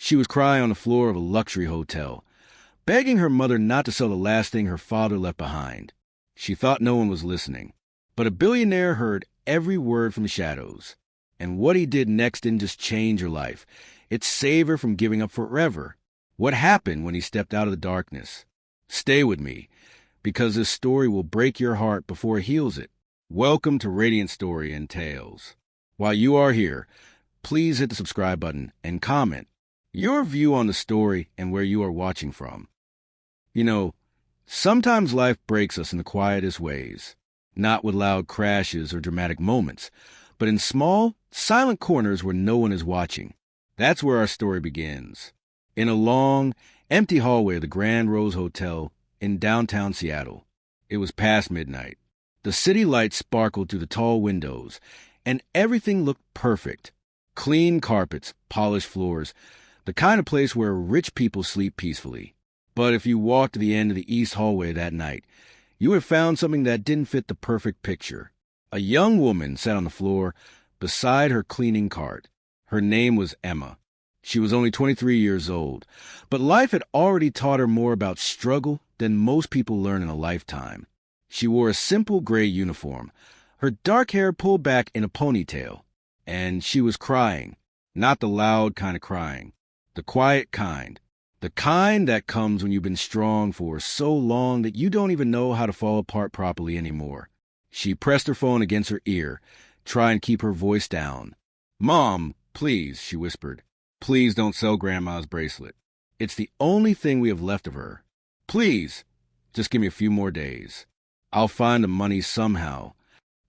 She was crying on the floor of a luxury hotel, begging her mother not to sell the last thing her father left behind. She thought no one was listening, but a billionaire heard every word from the shadows. And what he did next didn't just change her life. It saved her from giving up forever. What happened when he stepped out of the darkness? Stay with me, because this story will break your heart before it heals it. Welcome to Radiant Story and Tales. While you are here, please hit the subscribe button and comment your view on the story and where you are watching from. You know, sometimes life breaks us in the quietest ways, not with loud crashes or dramatic moments, but in small, silent corners where no one is watching. That's where our story begins. In a long, empty hallway of the Grand Rose Hotel in downtown Seattle. It was past midnight. The city lights sparkled through the tall windows, and everything looked perfect. Clean carpets, polished floors, the kind of place where rich people sleep peacefully. But if you walked to the end of the east hallway that night, you would have found something that didn't fit the perfect picture. A young woman sat on the floor beside her cleaning cart. Her name was Emma. She was only 23 years old, but life had already taught her more about struggle than most people learn in a lifetime. She wore a simple gray uniform, her dark hair pulled back in a ponytail, and she was crying. Not the loud kind of crying, the quiet kind. The kind that comes when you've been strong for so long that you don't even know how to fall apart properly anymore. She pressed her phone against her ear, trying to keep her voice down. "Mom, please," she whispered. "Please don't sell Grandma's bracelet. It's the only thing we have left of her. Please, just give me a few more days. I'll find the money somehow."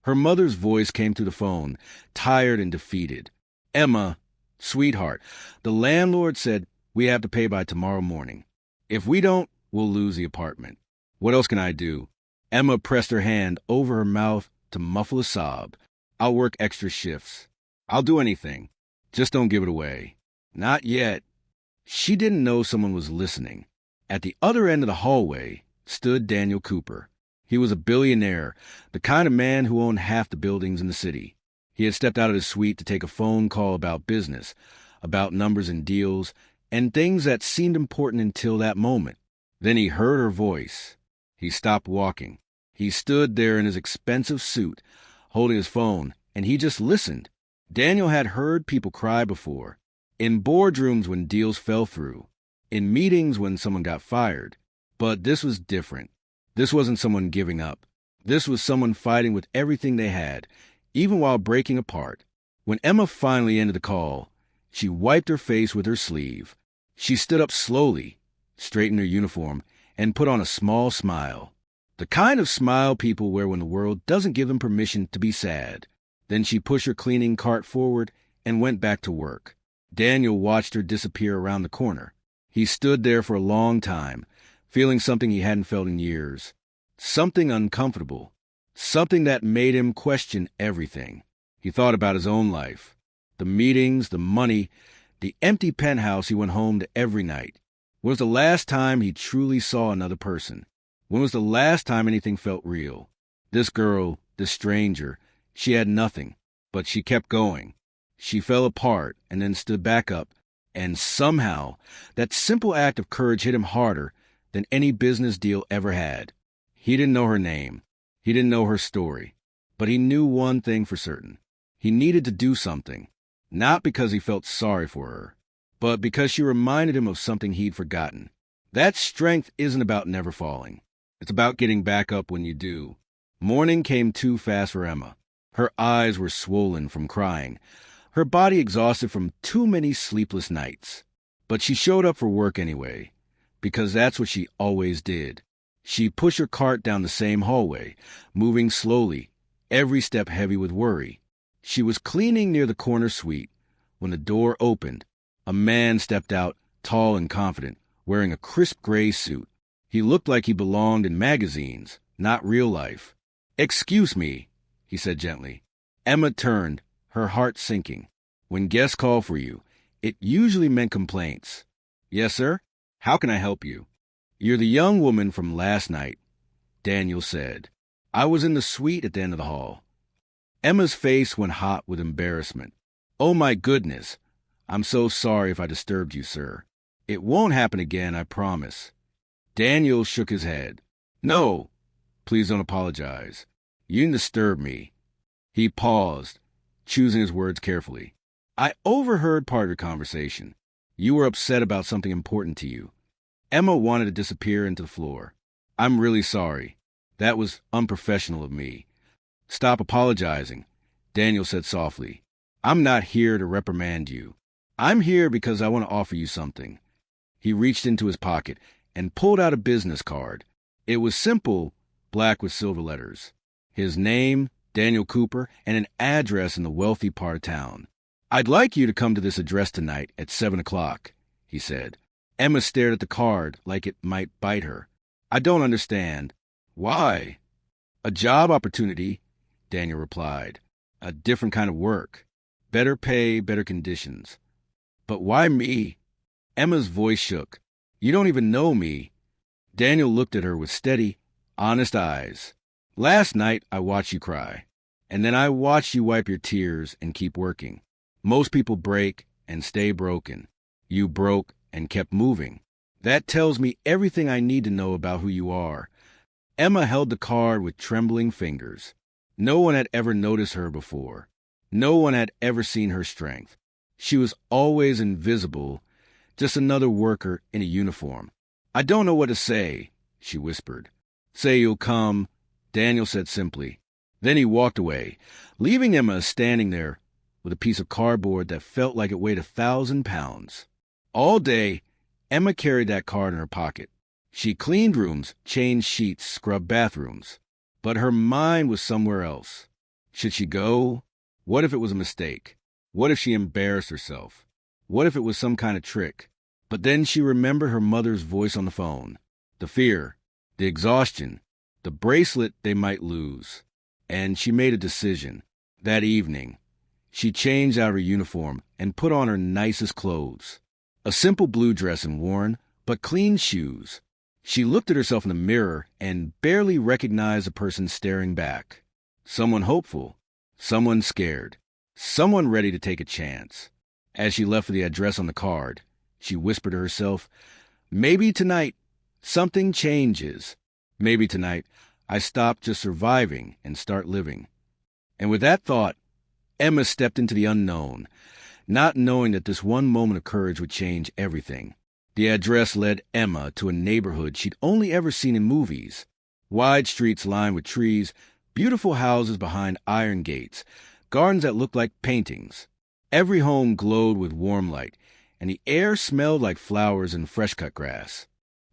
Her mother's voice came through the phone, tired and defeated. "Emma, sweetheart, the landlord said we have to pay by tomorrow morning. If we don't, we'll lose the apartment. What else can I do?" Emma pressed her hand over her mouth to muffle a sob. "I'll work extra shifts. I'll do anything. Just don't give it away." "Not yet." She didn't know someone was listening. At the other end of the hallway stood Daniel Cooper. He was a billionaire, the kind of man who owned half the buildings in the city. He had stepped out of his suite to take a phone call about business, about numbers and deals, and things that seemed important until that moment. Then he heard her voice. He stopped walking. He stood there in his expensive suit, holding his phone, and he just listened. Daniel had heard people cry before. In boardrooms when deals fell through. In meetings when someone got fired. But this was different. This wasn't someone giving up. This was someone fighting with everything they had, even while breaking apart. When Emma finally ended the call, she wiped her face with her sleeve. She stood up slowly, straightened her uniform, and put on a small smile. The kind of smile people wear when the world doesn't give them permission to be sad. Then she pushed her cleaning cart forward and went back to work. Daniel watched her disappear around the corner. He stood there for a long time, feeling something he hadn't felt in years. Something uncomfortable. Something that made him question everything. He thought about his own life. The meetings, the money, the empty penthouse he went home to every night. When was the last time he truly saw another person? When was the last time anything felt real? This girl, this stranger, she had nothing, but she kept going. She fell apart and then stood back up, and somehow that simple act of courage hit him harder than any business deal ever had. He didn't know her name. He didn't know her story. But he knew one thing for certain. He needed to do something, not because he felt sorry for her, but because she reminded him of something he'd forgotten. That strength isn't about never falling. It's about getting back up when you do. Morning came too fast for Emma. Her eyes were swollen from crying, her body exhausted from too many sleepless nights. But she showed up for work anyway, because that's what she always did. She pushed her cart down the same hallway, moving slowly, every step heavy with worry. She was cleaning near the corner suite when the door opened. A man stepped out, tall and confident, wearing a crisp gray suit. He looked like he belonged in magazines, not real life. "Excuse me," he said gently. Emma turned, her heart sinking. When guests call for you, it usually meant complaints. "Yes, sir? How can I help you?" "You're the young woman from last night," Daniel said. "I was in the suite at the end of the hall." Emma's face went hot with embarrassment. "Oh my goodness. I'm so sorry if I disturbed you, sir. It won't happen again, I promise. Daniel shook his head. No, please don't apologize. You didn't disturb me. He paused, choosing his words carefully. I overheard part of your conversation. You were upset about something important to you. Emma wanted to disappear into the floor. I'm really sorry. That was unprofessional of me. Stop apologizing, Daniel said softly. I'm not here to reprimand you. I'm here because I want to offer you something. He reached into his pocket and pulled out a business card. It was simple, black with silver letters. His name, Daniel Cooper, and an address in the wealthy part of town. I'd like you to come to this address tonight at 7 o'clock, he said. Emma stared at the card like it might bite her. I don't understand. Why? A job opportunity, Daniel replied. A different kind of work. Better pay, better conditions. But why me? Emma's voice shook. You don't even know me. Daniel looked at her with steady, honest eyes. Last night I watched you cry, and then I watched you wipe your tears and keep working. Most people break and stay broken. You broke and kept moving. That tells me everything I need to know about who you are. Emma held the card with trembling fingers. No one had ever noticed her before. No one had ever seen her strength. She was always invisible, just another worker in a uniform. I don't know what to say, she whispered. Say you'll come, Daniel said simply. Then he walked away, leaving Emma standing there with a piece of cardboard that felt like it weighed 1,000 pounds. All day, Emma carried that card in her pocket. She cleaned rooms, changed sheets, scrubbed bathrooms. But her mind was somewhere else. Should she go? What if it was a mistake? What if she embarrassed herself? What if it was some kind of trick? But then she remembered her mother's voice on the phone. The fear, the exhaustion, the bracelet they might lose. And she made a decision. That evening, she changed out her uniform and put on her nicest clothes. A simple blue dress and worn, but clean shoes. She looked at herself in the mirror and barely recognized the person staring back. Someone hopeful, someone scared, someone ready to take a chance. As she left for the address on the card, she whispered to herself, maybe tonight something changes. Maybe tonight I stop just surviving and start living. And with that thought, Emma stepped into the unknown, not knowing that this one moment of courage would change everything. The address led Emma to a neighborhood she'd only ever seen in movies. Wide streets lined with trees, beautiful houses behind iron gates, gardens that looked like paintings. Every home glowed with warm light, and the air smelled like flowers and fresh-cut grass.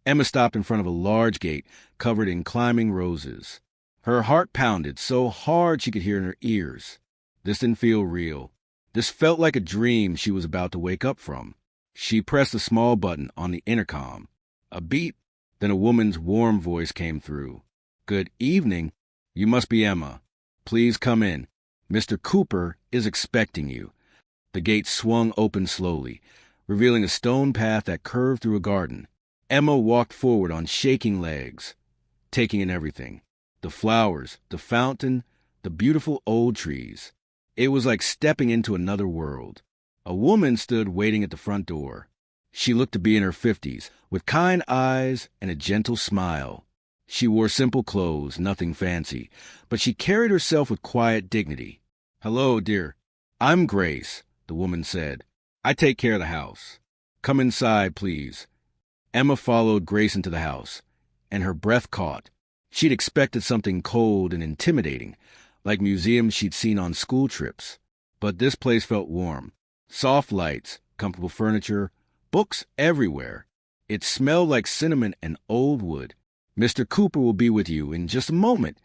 Emma stopped in front of a large gate covered in climbing roses. Her heart pounded so hard she could hear in her ears. This didn't feel real. This felt like a dream she was about to wake up from. She pressed a small button on the intercom. A beep, then a woman's warm voice came through. Good evening. You must be Emma. Please come in. Mr. Cooper is expecting you. The gate swung open slowly, revealing a stone path that curved through a garden. Emma walked forward on shaking legs, taking in everything. The flowers, the fountain, the beautiful old trees. It was like stepping into another world. A woman stood waiting at the front door. She looked to be in her 50s, with kind eyes and a gentle smile. She wore simple clothes, nothing fancy, but she carried herself with quiet dignity. Hello, dear. I'm Grace, the woman said. I take care of the house. Come inside, please. Emma followed Grace into the house, and her breath caught. She'd expected something cold and intimidating, like museums she'd seen on school trips. But this place felt warm. Soft lights, comfortable furniture, books everywhere. It smelled like cinnamon and old wood. Mr. Cooper will be with you in just a moment,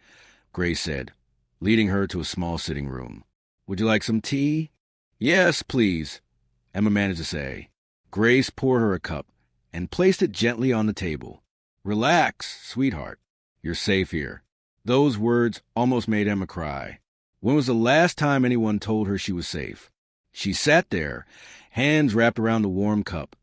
Grace said, leading her to a small sitting room. Would you like some tea? Yes, please, Emma managed to say. Grace poured her a cup and placed it gently on the table. Relax, sweetheart. You're safe here. Those words almost made Emma cry. When was the last time anyone told her she was safe? She sat there, hands wrapped around the warm cup,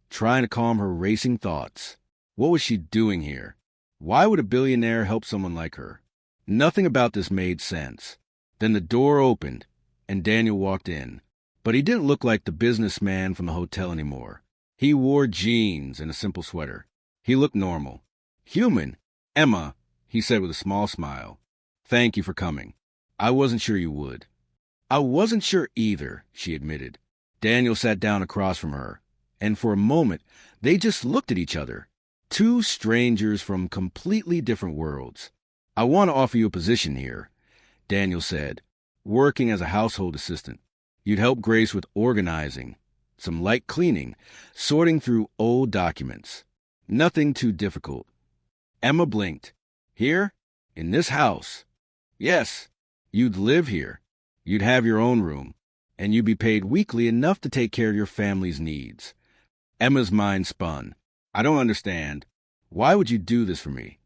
trying to calm her racing thoughts. What was she doing here? Why would a billionaire help someone like her? Nothing about this made sense. Then the door opened, and Daniel walked in. But he didn't look like the businessman from the hotel anymore. He wore jeans and a simple sweater. He looked normal. Human. Emma, he said with a small smile. Thank you for coming. I wasn't sure you would. I wasn't sure either, she admitted. Daniel sat down across from her, and for a moment, they just looked at each other. Two strangers from completely different worlds. I want to offer you a position here, Daniel said, working as a household assistant. You'd help Grace with organizing, some light cleaning, sorting through old documents. Nothing too difficult. Emma blinked. Here? In this house? Yes. You'd live here. You'd have your own room, and you'd be paid weekly enough to take care of your family's needs. Emma's mind spun. I don't understand. Why would you do this for me?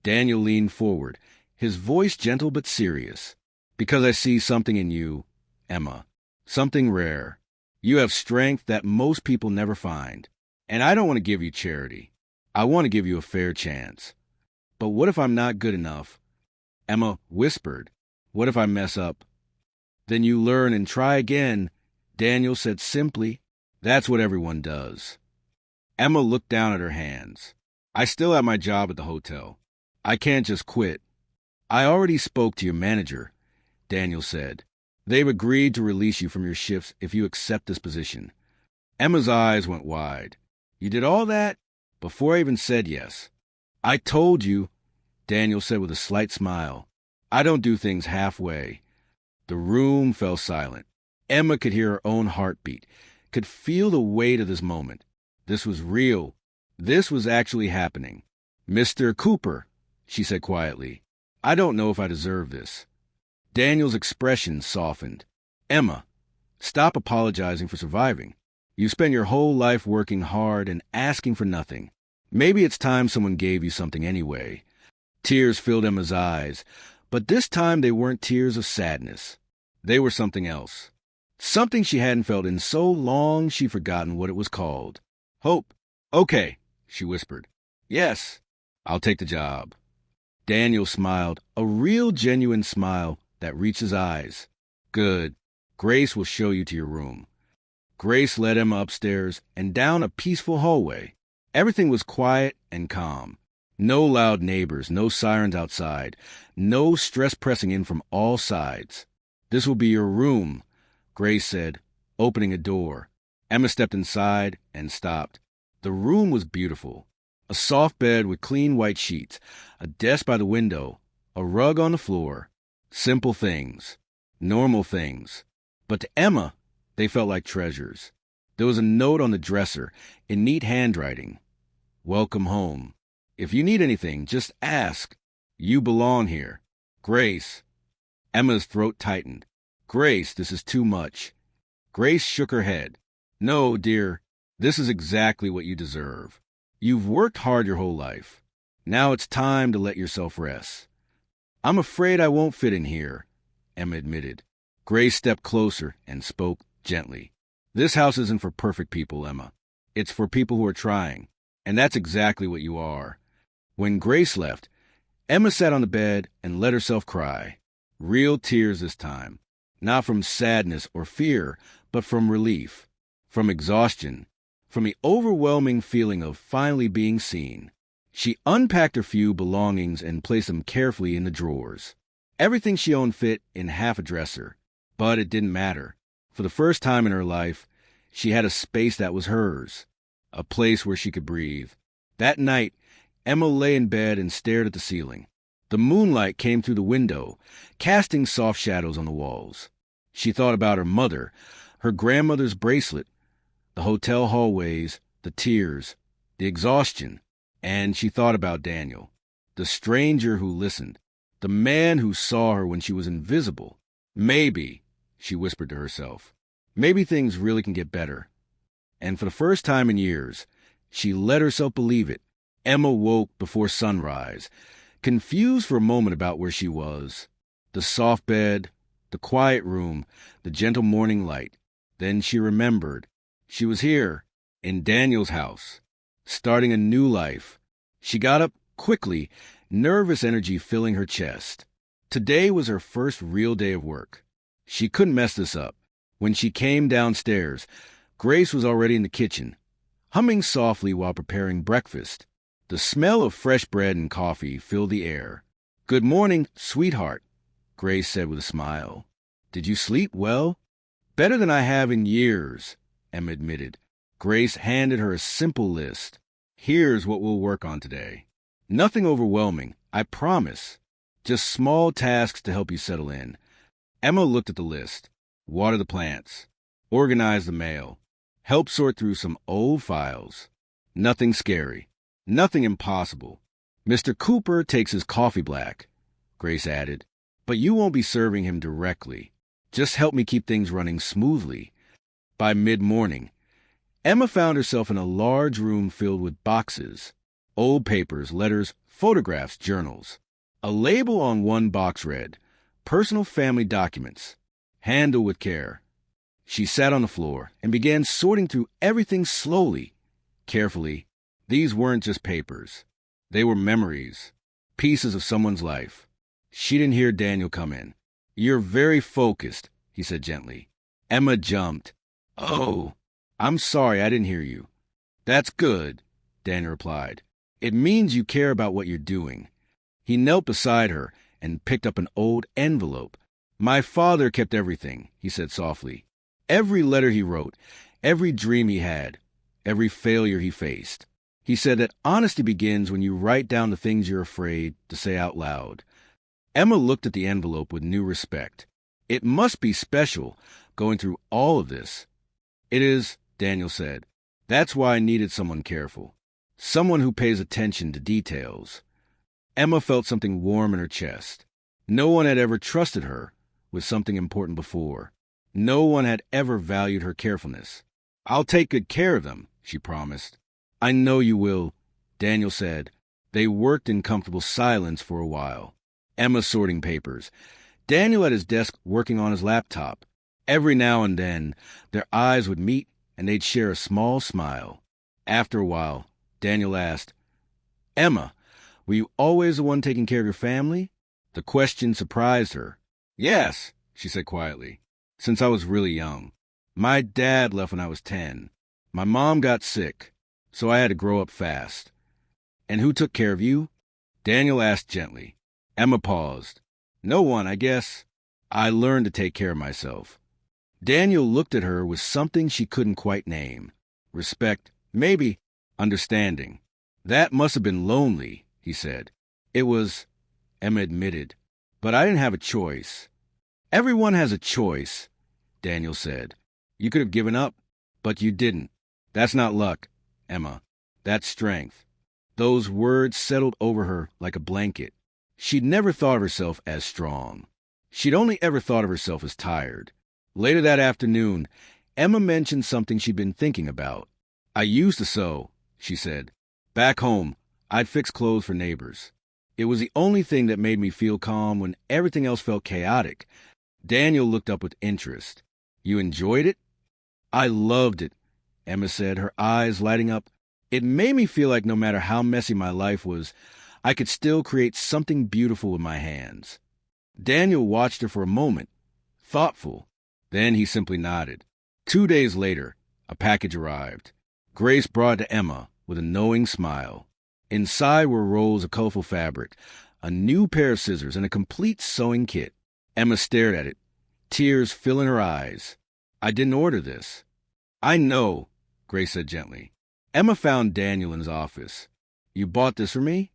Daniel leaned forward, his voice gentle but serious. Because I see something in you, Emma. Something rare. You have strength that most people never find. And I don't want to give you charity. I want to give you a fair chance. But what if I'm not good enough? Emma whispered. What if I mess up? Then you learn and try again, Daniel said simply. That's what everyone does. Emma looked down at her hands. I still have my job at the hotel. I can't just quit. I already spoke to your manager, Daniel said. They've agreed to release you from your shifts if you accept this position. Emma's eyes went wide. You did all that? Before I even said yes. I told you, Daniel said with a slight smile. I don't do things halfway. The room fell silent. Emma could hear her own heartbeat, could feel the weight of this moment. This was real. This was actually happening. Mr. Cooper, she said quietly, I don't know if I deserve this. Daniel's expression softened. Emma, stop apologizing for surviving. You spent your whole life working hard and asking for nothing. Maybe it's time someone gave you something anyway. Tears filled Emma's eyes, but this time they weren't tears of sadness. They were something else. Something she hadn't felt in so long she'd forgotten what it was called. Hope. Okay, she whispered. Yes, I'll take the job. Daniel smiled, a real genuine smile that reached his eyes. Good. Grace will show you to your room. Grace led Emma upstairs and down a peaceful hallway. Everything was quiet and calm. No loud neighbors, no sirens outside, no stress pressing in from all sides. This will be your room, Grace said, opening a door. Emma stepped inside and stopped. The room was beautiful. A soft bed with clean white sheets, a desk by the window, a rug on the floor. Simple things, normal things. But to Emma, they felt like treasures. There was a note on the dresser in neat handwriting. Welcome home. If you need anything, just ask. You belong here. Grace. Emma's throat tightened. Grace, this is too much. Grace shook her head. No, dear, this is exactly what you deserve. You've worked hard your whole life. Now it's time to let yourself rest. I'm afraid I won't fit in here, Emma admitted. Grace stepped closer and spoke gently. This house isn't for perfect people, Emma. It's for people who are trying. And that's exactly what you are. When Grace left, Emma sat on the bed and let herself cry. Real tears this time. Not from sadness or fear, but from relief, from exhaustion, from the overwhelming feeling of finally being seen. She unpacked her few belongings and placed them carefully in the drawers. Everything she owned fit in half a dresser, but it didn't matter. For the first time in her life, she had a space that was hers, a place where she could breathe. That night, Emma lay in bed and stared at the ceiling. The moonlight came through the window, casting soft shadows on the walls. She thought about her mother, her grandmother's bracelet, the hotel hallways, the tears, the exhaustion, and she thought about Daniel, the stranger who listened, the man who saw her when she was invisible. Maybe, she whispered to herself, maybe things really can get better. And for the first time in years, she let herself believe it. Emma woke before sunrise, confused for a moment about where she was. The soft bed, the quiet room, the gentle morning light. Then she remembered. She was here, in Daniel's house, starting a new life. She got up quickly, nervous energy filling her chest. Today was her first real day of work. She couldn't mess this up. When she came downstairs, Grace was already in the kitchen, humming softly while preparing breakfast. The smell of fresh bread and coffee filled the air. "Good morning, sweetheart," Grace said with a smile. "Did you sleep well?" "Better than I have in years," Emma admitted. Grace handed her a simple list. "Here's what we'll work on today. Nothing overwhelming, I promise. Just small tasks to help you settle in." Emma looked at the list. Water the plants. Organize the mail. Help sort through some old files. Nothing scary. Nothing impossible. "Mr. Cooper takes his coffee black," Grace added. "But you won't be serving him directly. Just help me keep things running smoothly." By mid-morning, Emma found herself in a large room filled with boxes. Old papers, letters, photographs, journals. A label on one box read, "Personal family documents. Handle with care." She sat on the floor and began sorting through everything slowly, carefully. These weren't just papers. They were memories, pieces of someone's life. She didn't hear Daniel come in. "You're very focused," he said gently. Emma jumped. "Oh, I'm sorry I didn't hear you." "That's good," Daniel replied. "It means you care about what you're doing." He knelt beside her and picked up an old envelope. "My father kept everything," he said softly. "Every letter he wrote, every dream he had, every failure he faced. He said that honesty begins when you write down the things you're afraid to say out loud." Emma looked at the envelope with new respect. It must be special, going through all of this. "It is," Daniel said. "That's why I needed someone careful. Someone who pays attention to details." Emma felt something warm in her chest. No one had ever trusted her with something important before. No one had ever valued her carefulness. "I'll take good care of them," she promised. "I know you will," Daniel said. They worked in comfortable silence for a while. Emma sorting papers. Daniel at his desk working on his laptop. Every now and then, their eyes would meet and they'd share a small smile. After a while, Daniel asked, "Emma, were you always the one taking care of your family?" The question surprised her. "Yes," she said quietly, "since I was really young. My dad left when I was 10. My mom got sick, so I had to grow up fast." "And who took care of you?" Daniel asked gently. Emma paused. "No one, I guess. I learned to take care of myself." Daniel looked at her with something she couldn't quite name. Respect, maybe. Understanding. "That must have been lonely," he said. "It was," Emma admitted, "but I didn't have a choice." "Everyone has a choice," Daniel said. "You could have given up, but you didn't. That's not luck, Emma. That's strength." Those words settled over her like a blanket. She'd never thought of herself as strong. She'd only ever thought of herself as tired. Later that afternoon, Emma mentioned something she'd been thinking about. "I used to sew," she said. "Back home, I'd fix clothes for neighbors. It was the only thing that made me feel calm when everything else felt chaotic." Daniel looked up with interest. "You enjoyed it?" "I loved it," Emma said, her eyes lighting up. "It made me feel like no matter how messy my life was, I could still create something beautiful with my hands." Daniel watched her for a moment, thoughtful. Then he simply nodded. 2 days later, a package arrived. Grace brought it to Emma with a knowing smile. Inside were rolls of colorful fabric, a new pair of scissors, and a complete sewing kit. Emma stared at it, tears filling her eyes. "I didn't order this." "I know," Grace said gently. Emma found Daniel in his office. "You bought this for me?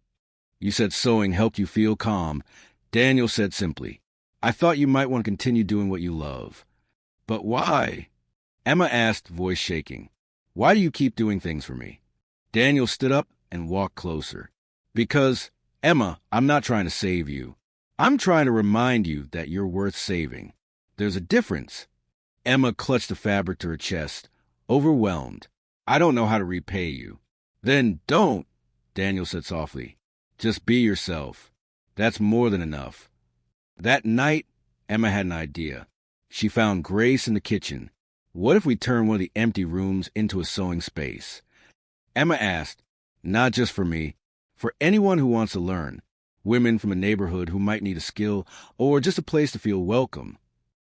You said sewing helped you feel calm." Daniel said simply, "I thought you might want to continue doing what you love." "But why?" Emma asked, voice shaking. "Why do you keep doing things for me?" Daniel stood up and walked closer. "Because, Emma, I'm not trying to save you. I'm trying to remind you that you're worth saving. There's a difference." Emma clutched the fabric to her chest, overwhelmed. "I don't know how to repay you." "Then don't," Daniel said softly. "Just be yourself. That's more than enough." That night, Emma had an idea. She found Grace in the kitchen. "What if we turn one of the empty rooms into a sewing space?" Emma asked, "Not just for me, for anyone who wants to learn. Women from a neighborhood who might need a skill, or just a place to feel welcome."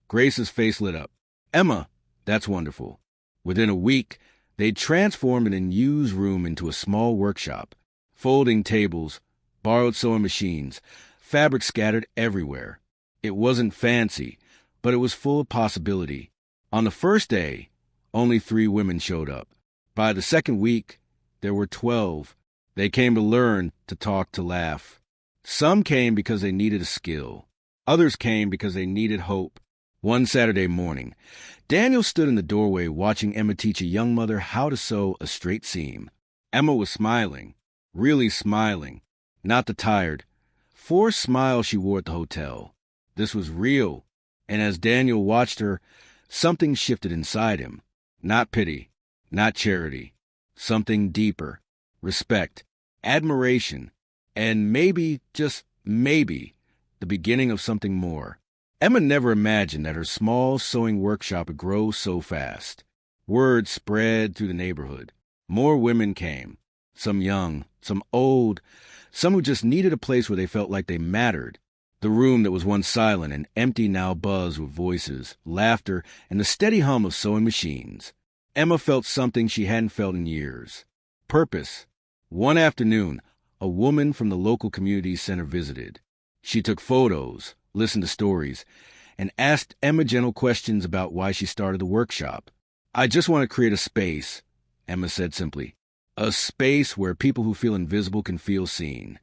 Grace's face lit up. Emma, that's wonderful. Within a week, they'd transformed an unused room into a small workshop. Folding tables, borrowed sewing machines, fabric scattered everywhere. It wasn't fancy, but it was full of possibility. On the first day, only 3 women showed up. By the second week, there were 12. They came to learn, to talk, to laugh. Some came because they needed a skill. Others came because they needed hope. One Saturday morning, Daniel stood in the doorway watching Emma teach a young mother how to sew a straight seam. Emma was smiling, really smiling, not the tired, forced smile she wore at the hotel. This was real, and as Daniel watched her, something shifted inside him. Not pity, not charity, something deeper, respect, admiration, and maybe, just maybe, the beginning of something more. Emma never imagined that her small sewing workshop would grow so fast. Word spread through the neighborhood. More women came, some young, some old, some who just needed a place where they felt like they mattered. The room that was once silent and empty now buzzed with voices, laughter, and the steady hum of sewing machines. Emma felt something she hadn't felt in years. Purpose. One afternoon, a woman from the local community center visited. She took photos, listened to stories, and asked Emma gentle questions about why she started the workshop. "I just want to create a space," Emma said simply. "A space where people who feel invisible can feel seen."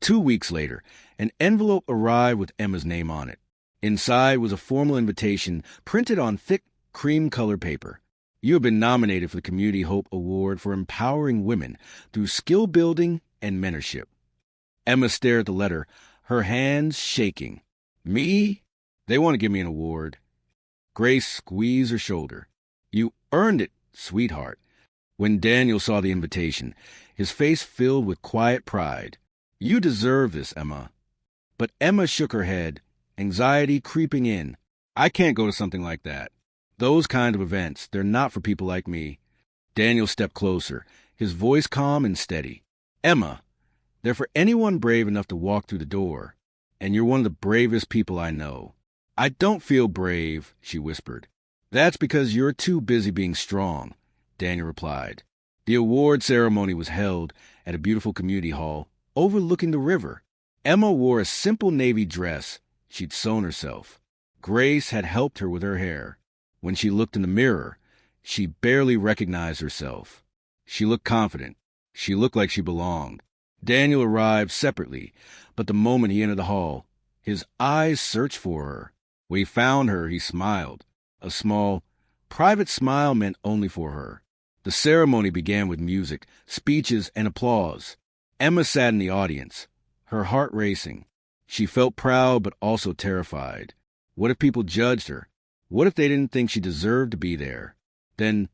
2 weeks later, an envelope arrived with Emma's name on it. Inside was a formal invitation printed on thick, cream-colored paper. "You have been nominated for the Community Hope Award for empowering women through skill building and mentorship." Emma stared at the letter, her hands shaking. "Me? They want to give me an award." Grace squeezed her shoulder. "You earned it, sweetheart." When Daniel saw the invitation, his face filled with quiet pride. "You deserve this, Emma." But Emma shook her head, anxiety creeping in. "I can't go to something like that. Those kind of events, they're not for people like me." Daniel stepped closer, his voice calm and steady. "Emma, they're for anyone brave enough to walk through the door, and you're one of the bravest people I know." "I don't feel brave," she whispered. "That's because you're too busy being strong," Daniel replied. The award ceremony was held at a beautiful community hall overlooking the river. Emma wore a simple navy dress she'd sewn herself. Grace had helped her with her hair. When she looked in the mirror, she barely recognized herself. She looked confident. She looked like she belonged. Daniel arrived separately, but the moment he entered the hall, his eyes searched for her. When he found her, he smiled. A small, private smile meant only for her. The ceremony began with music, speeches, and applause. Emma sat in the audience, her heart racing. She felt proud but also terrified. What if people judged her? What if they didn't think she deserved to be there? Then,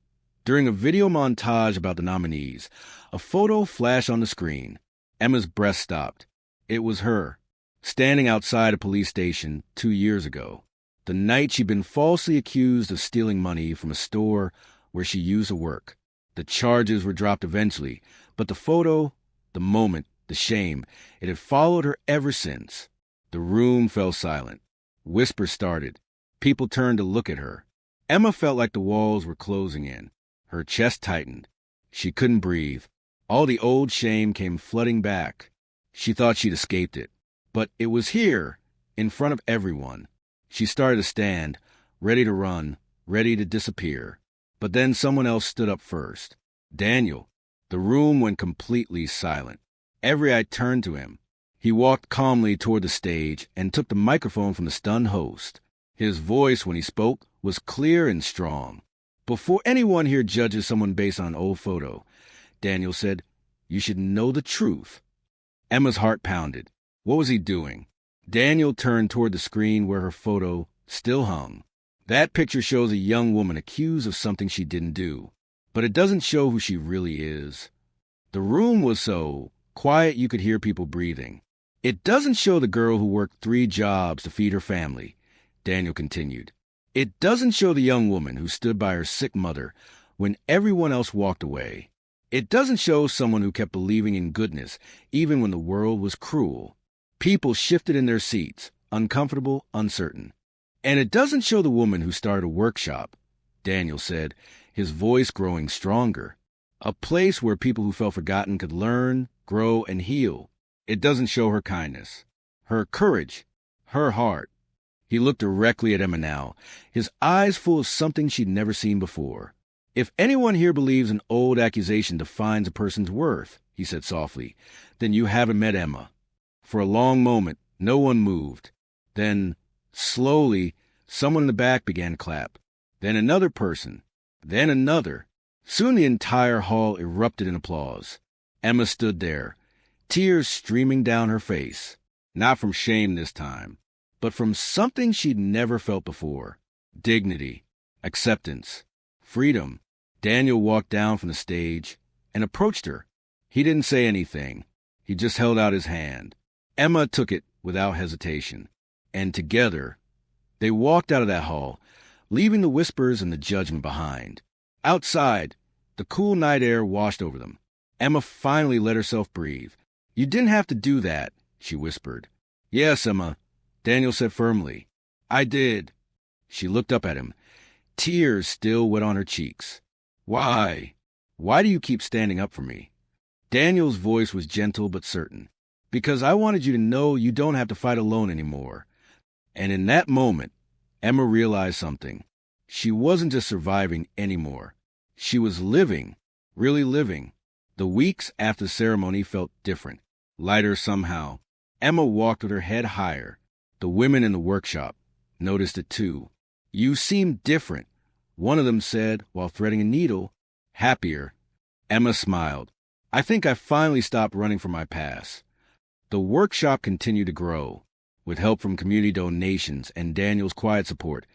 during a video montage about the nominees, a photo flashed on the screen. Emma's breath stopped. It was her, standing outside a police station 2 years ago, the night she'd been falsely accused of stealing money from a store where she used to work. The charges were dropped eventually, but the photo, the moment, the shame, it had followed her ever since. The room fell silent. Whispers started. People turned to look at her. Emma felt like the walls were closing in. Her chest tightened. She couldn't breathe. All the old shame came flooding back. She thought she'd escaped it. But it was here, in front of everyone. She started to stand, ready to run, ready to disappear. But then someone else stood up first. Daniel. The room went completely silent. Every eye turned to him. He walked calmly toward the stage and took the microphone from the stunned host. His voice, when he spoke, was clear and strong. "Before anyone here judges someone based on an old photo," Daniel said, "you should know the truth." Emma's heart pounded. What was he doing? Daniel turned toward the screen where her photo still hung. That picture shows a young woman accused of something she didn't do, but it doesn't show who she really is. The room was so quiet you could hear people breathing. "It doesn't show the girl who worked 3 jobs to feed her family," Daniel continued. "It doesn't show the young woman who stood by her sick mother when everyone else walked away. It doesn't show someone who kept believing in goodness even when the world was cruel." People shifted in their seats, uncomfortable, uncertain. And it doesn't show the woman who started a workshop, Daniel said, his voice growing stronger. A place where people who felt forgotten could learn, grow, and heal. It doesn't show her kindness, her courage, her heart. He looked directly at Emma now, his eyes full of something she'd never seen before. If anyone here believes an old accusation defines a person's worth, he said softly, then you haven't met Emma. For a long moment, no one moved. Then, slowly, someone in the back began to clap. Then another person. Then another. Soon the entire hall erupted in applause. Emma stood there, tears streaming down her face. Not from shame this time, but from something she'd never felt before. Dignity, acceptance, freedom. Daniel walked down from the stage and approached her. He didn't say anything. He just held out his hand. Emma took it without hesitation, and together, they walked out of that hall, leaving the whispers and the judgment behind. Outside, the cool night air washed over them. Emma finally let herself breathe. You didn't have to do that, she whispered. Yes, Emma, Daniel said firmly. I did. She looked up at him, tears still wet on her cheeks. Why? Why do you keep standing up for me? Daniel's voice was gentle but certain. Because I wanted you to know you don't have to fight alone anymore. And in that moment, Emma realized something. She wasn't just surviving anymore. She was living, really living. The weeks after the ceremony felt different, lighter somehow. Emma walked with her head higher. The women in the workshop noticed it too. You seem different, one of them said while threading a needle. Happier. Emma smiled. I think I finally stopped running from my past. The workshop continued to grow. With help from community donations and Daniel's quiet support,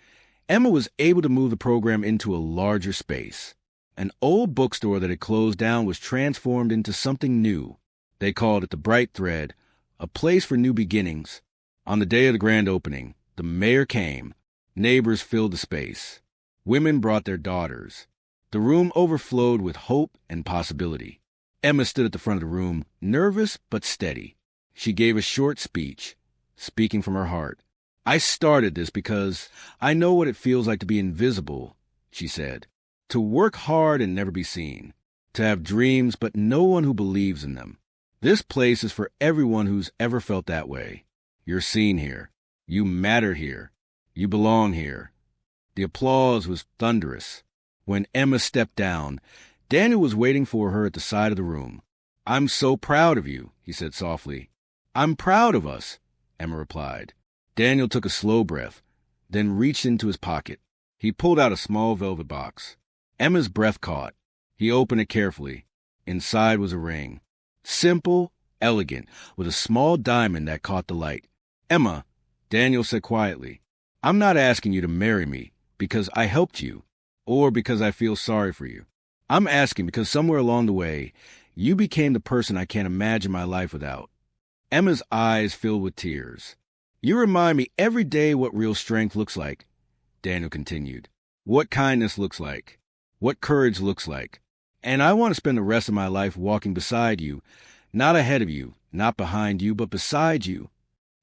Emma was able to move the program into a larger space. An old bookstore that had closed down was transformed into something new. They called it the Bright Thread, a place for new beginnings. On the day of the grand opening, the mayor came. Neighbors filled the space. Women brought their daughters. The room overflowed with hope and possibility. Emma stood at the front of the room, nervous but steady. She gave a short speech, speaking from her heart. I started this because I know what it feels like to be invisible, she said. To work hard and never be seen. To have dreams but no one who believes in them. This place is for everyone who's ever felt that way. You're seen here. You matter here. You belong here. The applause was thunderous. When Emma stepped down, Daniel was waiting for her at the side of the room. I'm so proud of you, he said softly. I'm proud of us, Emma replied. Daniel took a slow breath, then reached into his pocket. He pulled out a small velvet box. Emma's breath caught. He opened it carefully. Inside was a ring. Simple, elegant, with a small diamond that caught the light. Emma, Daniel said quietly, I'm not asking you to marry me because I helped you or because I feel sorry for you. I'm asking because somewhere along the way, you became the person I can't imagine my life without. Emma's eyes filled with tears. You remind me every day what real strength looks like, Daniel continued. What kindness looks like. What courage looks like. And I want to spend the rest of my life walking beside you, not ahead of you, not behind you, but beside you.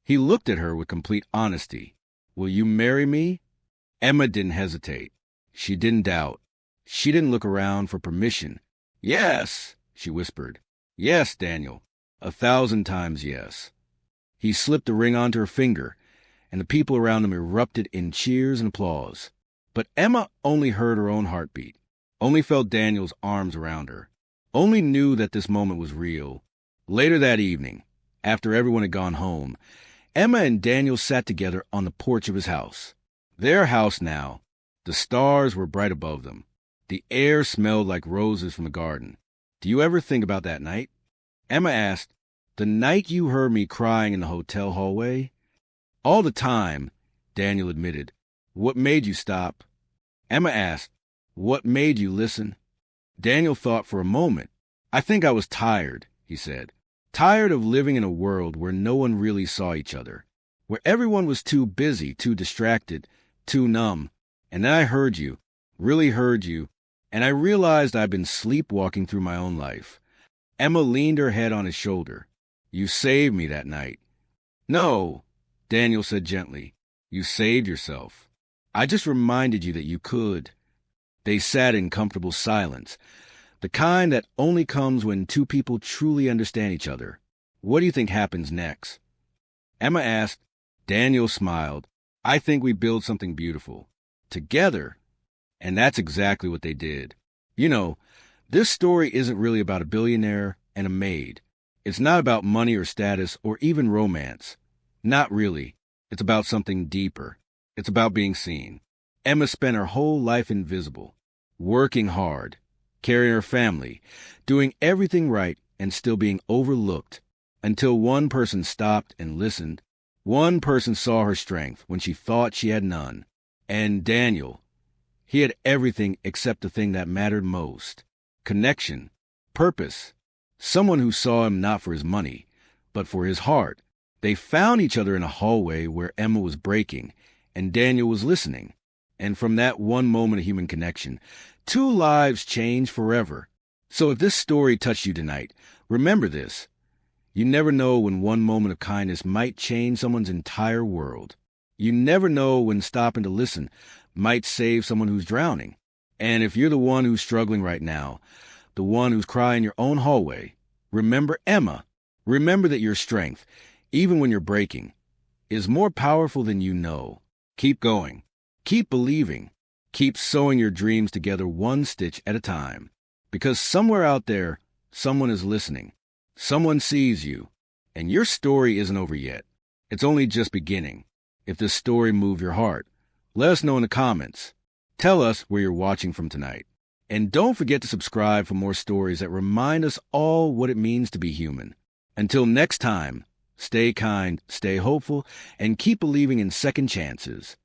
He looked at her with complete honesty. Will you marry me? Emma didn't hesitate. She didn't doubt. She didn't look around for permission. Yes, she whispered. Yes, Daniel. 1,000 times yes. He slipped the ring onto her finger, and the people around him erupted in cheers and applause. But Emma only heard her own heartbeat, only felt Daniel's arms around her, only knew that this moment was real. Later that evening, after everyone had gone home, Emma and Daniel sat together on the porch of his house. Their house now. The stars were bright above them. The air smelled like roses from the garden. Do you ever think about that night? Emma asked, the night you heard me crying in the hotel hallway? All the time, Daniel admitted. What made you stop? Emma asked, what made you listen? Daniel thought for a moment. I think I was tired, he said. Tired of living in a world where no one really saw each other, where everyone was too busy, too distracted, too numb. And then I heard you, really heard you, and I realized I've been sleepwalking through my own life. Emma leaned her head on his shoulder. You saved me that night. No, Daniel said gently. You saved yourself. I just reminded you that you could. They sat in comfortable silence, the kind that only comes when two people truly understand each other. What do you think happens next? Emma asked. Daniel smiled. I think we build something beautiful. Together. And that's exactly what they did. You know, this story isn't really about a billionaire and a maid. It's not about money or status or even romance. Not really. It's about something deeper. It's about being seen. Emma spent her whole life invisible, working hard, carrying her family, doing everything right and still being overlooked, until one person stopped and listened. One person saw her strength when she thought she had none. And Daniel, he had everything except the thing that mattered most: connection, purpose, someone who saw him not for his money, but for his heart. They found each other in a hallway where Emma was breaking and Daniel was listening. And from that one moment of human connection, two lives changed forever. So if this story touched you tonight, remember this. You never know when one moment of kindness might change someone's entire world. You never know when stopping to listen might save someone who's drowning. And if you're the one who's struggling right now, the one who's crying your own hallway, remember Emma. Remember that your strength, even when you're breaking, is more powerful than you know. Keep going. Keep believing. Keep sewing your dreams together one stitch at a time. Because somewhere out there, someone is listening. Someone sees you. And your story isn't over yet. It's only just beginning. If this story moved your heart, let us know in the comments. Tell us where you're watching from tonight. And don't forget to subscribe for more stories that remind us all what it means to be human. Until next time, stay kind, stay hopeful, and keep believing in second chances.